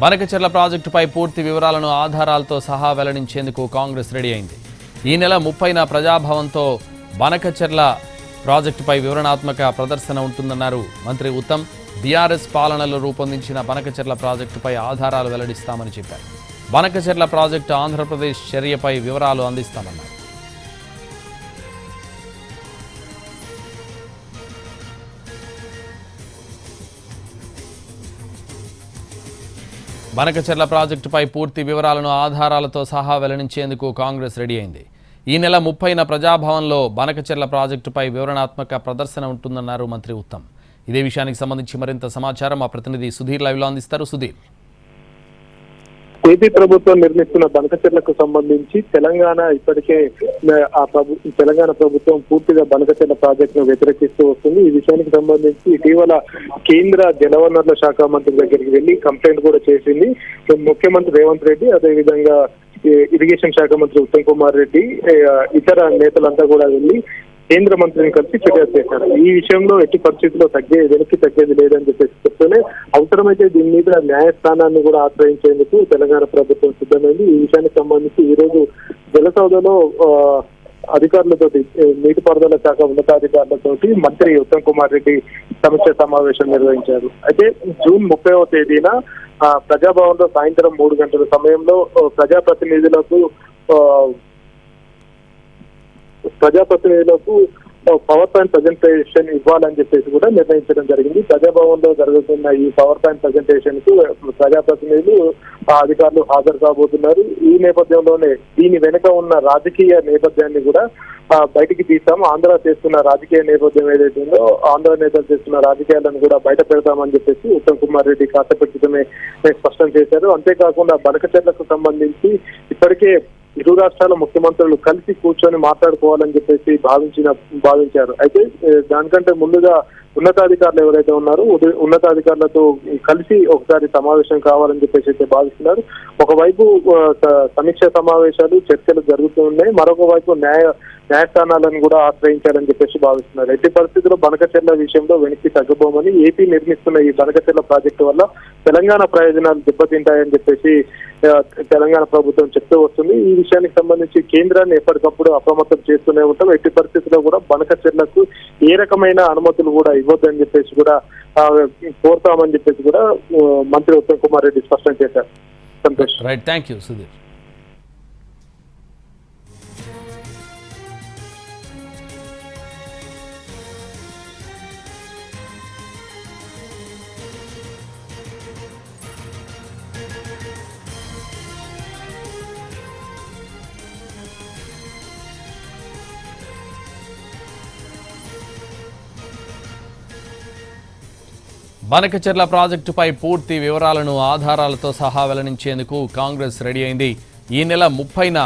బనకచెర్ల ప్రాజెక్టుపై పూర్తి వివరాలను ఆధారాలతో సహా వెల్లడించేందుకు కాంగ్రెస్ రెడీ అయింది. ఈ నెల 30న ప్రజాభవన్తో బనకచెర్ల ప్రాజెక్టుపై వివరణాత్మక ప్రదర్శన ఉంటుందన్నారు మంత్రి ఉత్తమ్. బీఆర్ఎస్ పాలనలో రూపొందించిన బనకచెర్ల ప్రాజెక్టుపై ఆధారాలు వెల్లడిస్తామని చెప్పారు. బనకచెర్ల ప్రాజెక్టు ఆంధ్రప్రదేశ్ చర్యపై వివరాలు అందిస్తామన్నారు. బనకచెర్ల ప్రాజెక్టుపై పూర్తి వివరాలను ఆధారాలతో సహా వెల్లడించేందుకు కాంగ్రెస్ రెడీ అయింది. ఈ నెల 30న ప్రజాభవన్లో బనకచెర్ల ప్రాజెక్టుపై వివరణాత్మక ప్రదర్శన ఉంటుందన్నారు మంత్రి ఉత్తమ్. ఇదే విషయానికి సంబంధించి మరింత సమాచారం మా ప్రతినిధి సుధీర్ లైవ్లో అందిస్తారు. సుధీర్, ఏపీ ప్రభుత్వం నిర్మిస్తున్న బనకచెర్లకు సంబంధించి తెలంగాణ ఇప్పటికే తెలంగాణ ప్రభుత్వం పూర్తిగా బనకచెర్ల ప్రాజెక్టును వ్యతిరేకిస్తూ వస్తుంది. ఈ విషయానికి సంబంధించి ఇటీవల కేంద్ర జలవనరుల శాఖ మంత్రి దగ్గరికి వెళ్లి కంప్లైంట్ కూడా చేసింది ముఖ్యమంత్రి రేవంత్ రెడ్డి. అదేవిధంగా ఇరిగేషన్ శాఖ మంత్రి ఉత్తమ్ కుమార్ రెడ్డి, ఇతర నేతలంతా కూడా వెళ్లి కేంద్ర మంత్రిని కలిసి ఫిర్యాదు చేశారు. ఈ విషయంలో ఎట్టి పరిస్థితుల్లో వెనక్కి తగ్గేది లేదని చెప్పేసి చెప్తూనే అవసరమైతే దీని మీద న్యాయస్థానాన్ని కూడా ఆశ్రయించేందుకు తెలంగాణ ప్రభుత్వం సిద్ధమైంది. ఈ విషయానికి సంబంధించి ఈ రోజు జలసౌధలో అధికారులతోటి నీటిపారుదల శాఖ ఉన్నతాధికారులతోటి మంత్రి ఉత్తమ్ కుమార్ రెడ్డి సమీక్ష సమావేశం నిర్వహించారు. అయితే జూన్ 30వ తేదీన ప్రజాభవన్ లో సాయంత్రం 3 గంటల సమయంలో ప్రజాప్రతినిధులకు పవర్ పాయింట్ ప్రజెంటేషన్ ఇవ్వాలని చెప్పేసి కూడా నిర్ణయించడం జరిగింది. ప్రజాభవన్ లో జరుగుతున్న ఈ పవర్ పాయింట్ ప్రజెంటేషన్ కు ప్రజాప్రతినిధులు అధికారులు హాజరు కాబోతున్నారు. ఈ నేపథ్యంలోనే దీని వెనుక ఉన్న రాజకీయ నేపథ్యాన్ని కూడా బయటికి తీస్తాము. ఆంధ్ర చేస్తున్న రాజకీయ నేపథ్యం ఏదైతే ఉందో ఆంధ్ర నేతలు చేస్తున్న రాజకీయాలను కూడా బయట పెడతామని చెప్పేసి ఉత్తమ్ కుమార్ రెడ్డి కాసేపటిమే స్పష్టం చేశారు. అంతేకాకుండా బనకచెర్లకు సంబంధించి ఇప్పటికే ఇరు రాష్ట్రాల ముఖ్యమంత్రులు కలిసి కూర్చొని మాట్లాడుకోవాలని చెప్పేసి భావించారు. అయితే దానికంటే ముందుగా ఉన్నతాధికారులు ఎవరైతే ఉన్నారో ఉన్నతాధికారులతో కలిసి ఒకసారి సమావేశం కావాలని చెప్పేసి అయితే భావిస్తున్నారు. ఒకవైపు సమీక్ష సమావేశాలు చర్చలు జరుగుతూ ఉన్నాయి, మరొక వైపు న్యాయస్థానాలను కూడా ఆశ్రయించాలని చెప్పేసి భావిస్తున్నారు. ఎట్టి పరిస్థితుల్లో బనకచెర్ల విషయంలో వెనక్కి తగ్గబోమని, ఏపీ నిర్మిస్తున్న ఈ బనకచెర్ల ప్రాజెక్టు వల్ల తెలంగాణ ప్రయోజనాలు దెబ్బతింటాయని చెప్పేసి తెలంగాణ ప్రభుత్వం చెప్తూ వస్తుంది. ఈ విషయానికి సంబంధించి కేంద్రాన్ని ఎప్పటికప్పుడు అప్రమత్తం చేస్తూనే ఉంటాం. ఎట్టి పరిస్థితుల్లో కూడా బనకచెర్లకు ఏ రకమైన అనుమతులు కూడా ఇవ్వద్దని చెప్పేసి కూడా కోరుతామని చెప్పేసి కూడా మంత్రి ఉత్తమ్ కుమార్ రెడ్డి స్పష్టం చేశారు. Santosh. Right, thank you Sudheer. Banakacherla ప్రాజెక్టుపై పూర్తి వివరాలను ఆధారాలతో సహా వెల్లడించేందుకు కాంగ్రెస్ రెడీ అయింది. ఈ నెల 30న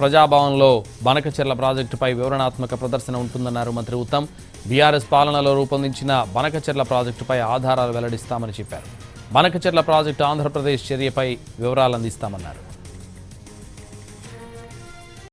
ప్రజాభవన్లో బనకచెర్ల ప్రాజెక్టుపై వివరణాత్మక ప్రదర్శన ఉంటుందన్నారు మంత్రి ఉత్తమ్. బీఆర్ఎస్ పాలనలో రూపొందించిన బనకచెర్ల ప్రాజెక్టుపై ఆధారాలు వెల్లడిస్తామని చెప్పారు. బనకచెర్ల ప్రాజెక్టు ఆంధ్రప్రదేశ్ చర్యపై వివరాలు అందిస్తామన్నారు.